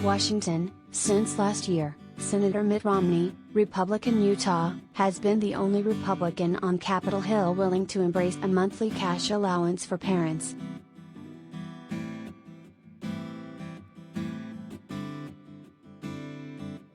Washington. Since last year, Senator Mitt Romney, Republican Utah, has been the only Republican on Capitol Hill willing to embrace a monthly cash allowance for parents.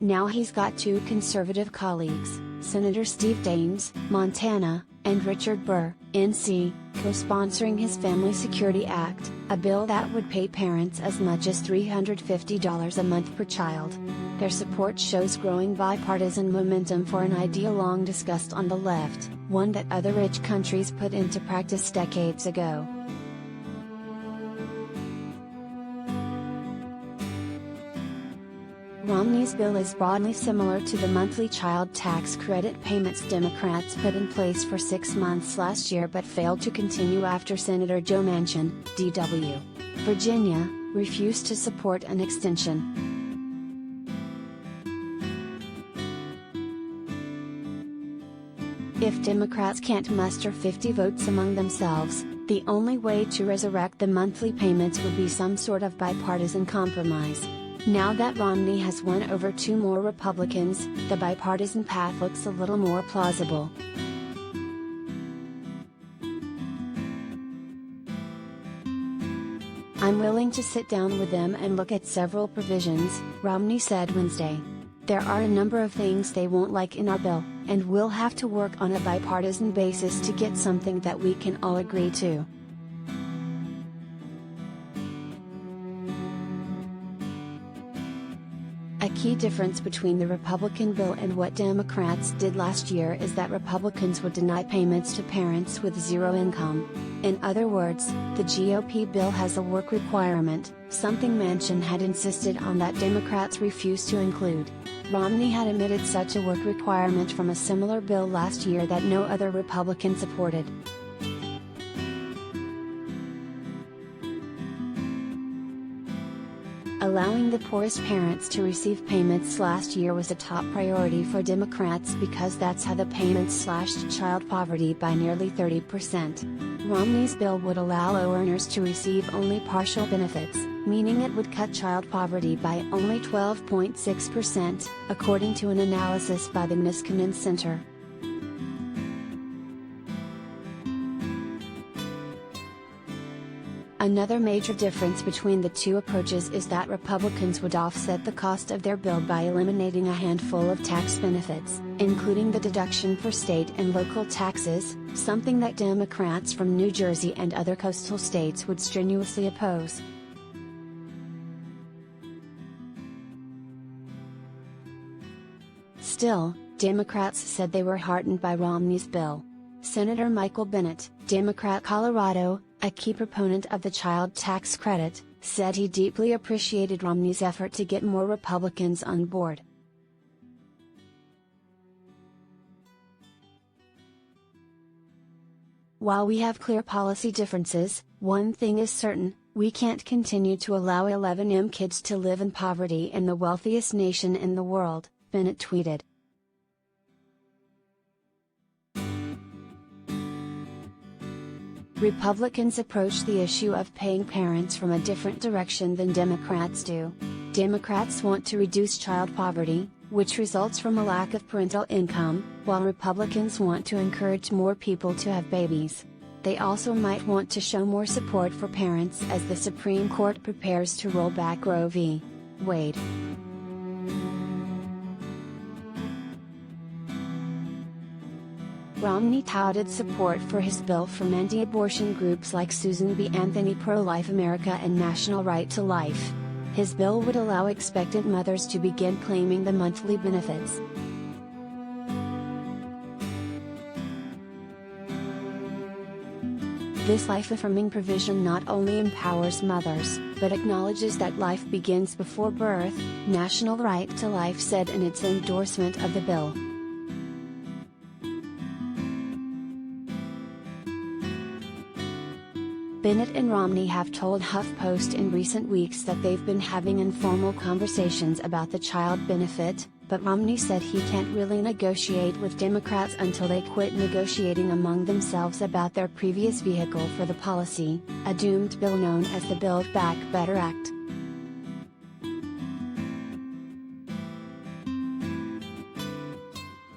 Now he's got two conservative colleagues, Senator Steve Daines, Montana, and Richard Burr, NC, co-sponsoring his Family Security Act, a bill that would pay parents as much as $350 a month per child. Their support shows growing bipartisan momentum for an idea long discussed on the left, one that other rich countries put into practice decades ago. Romney's bill is broadly similar to the monthly child tax credit payments Democrats put in place for 6 months last year but failed to continue after Senator Joe Manchin, D.W. Virginia, refused to support an extension. If Democrats can't muster 50 votes among themselves, the only way to resurrect the monthly payments would be some sort of bipartisan compromise. Now that Romney has won over 2 more Republicans, the bipartisan path looks a little more plausible. "I'm willing to sit down with them and look at several provisions," Romney said Wednesday. "There are a number of things they won't like in our bill, and we'll have to work on a bipartisan basis to get something that we can all agree to." A key difference between the Republican bill and what Democrats did last year is that Republicans would deny payments to parents with zero income. In other words, the GOP bill has a work requirement, something Manchin had insisted on that Democrats refused to include. Romney had omitted such a work requirement from a similar bill last year that no other Republican supported. Allowing the poorest parents to receive payments last year was a top priority for Democrats because that's how the payments slashed child poverty by nearly 30%. Romney's bill would allow low earners to receive only partial benefits, meaning it would cut child poverty by only 12.6%, according to an analysis by the Niskanen Center. Another major difference between the two approaches is that Republicans would offset the cost of their bill by eliminating a handful of tax benefits, including the deduction for state and local taxes, something that Democrats from New Jersey and other coastal states would strenuously oppose. Still, Democrats said they were heartened by Romney's bill. Senator Michael Bennet, Democrat Colorado, a key proponent of the child tax credit, said he deeply appreciated Romney's effort to get more Republicans on board. "While we have clear policy differences, one thing is certain: we can't continue to allow 11 kids to live in poverty in the wealthiest nation in the world," Bennet tweeted. Republicans approach the issue of paying parents from a different direction than Democrats do. Democrats want to reduce child poverty, which results from a lack of parental income, while Republicans want to encourage more people to have babies. They also might want to show more support for parents as the Supreme Court prepares to roll back Roe v. Wade. Romney touted support for his bill from anti-abortion groups like Susan B. Anthony, Pro-Life America, and National Right to Life. His bill would allow expectant mothers to begin claiming the monthly benefits. This life-affirming provision not only empowers mothers, but acknowledges that life begins before birth, National Right to Life said in its endorsement of the bill. Bennet and Romney have told HuffPost in recent weeks that they've been having informal conversations about the child benefit, but Romney said he can't really negotiate with Democrats until they quit negotiating among themselves about their previous vehicle for the policy, a doomed bill known as the Build Back Better Act.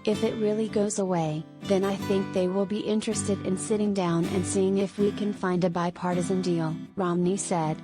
If it really goes away, then I think they will be interested in sitting down and seeing if we can find a bipartisan deal," Romney said.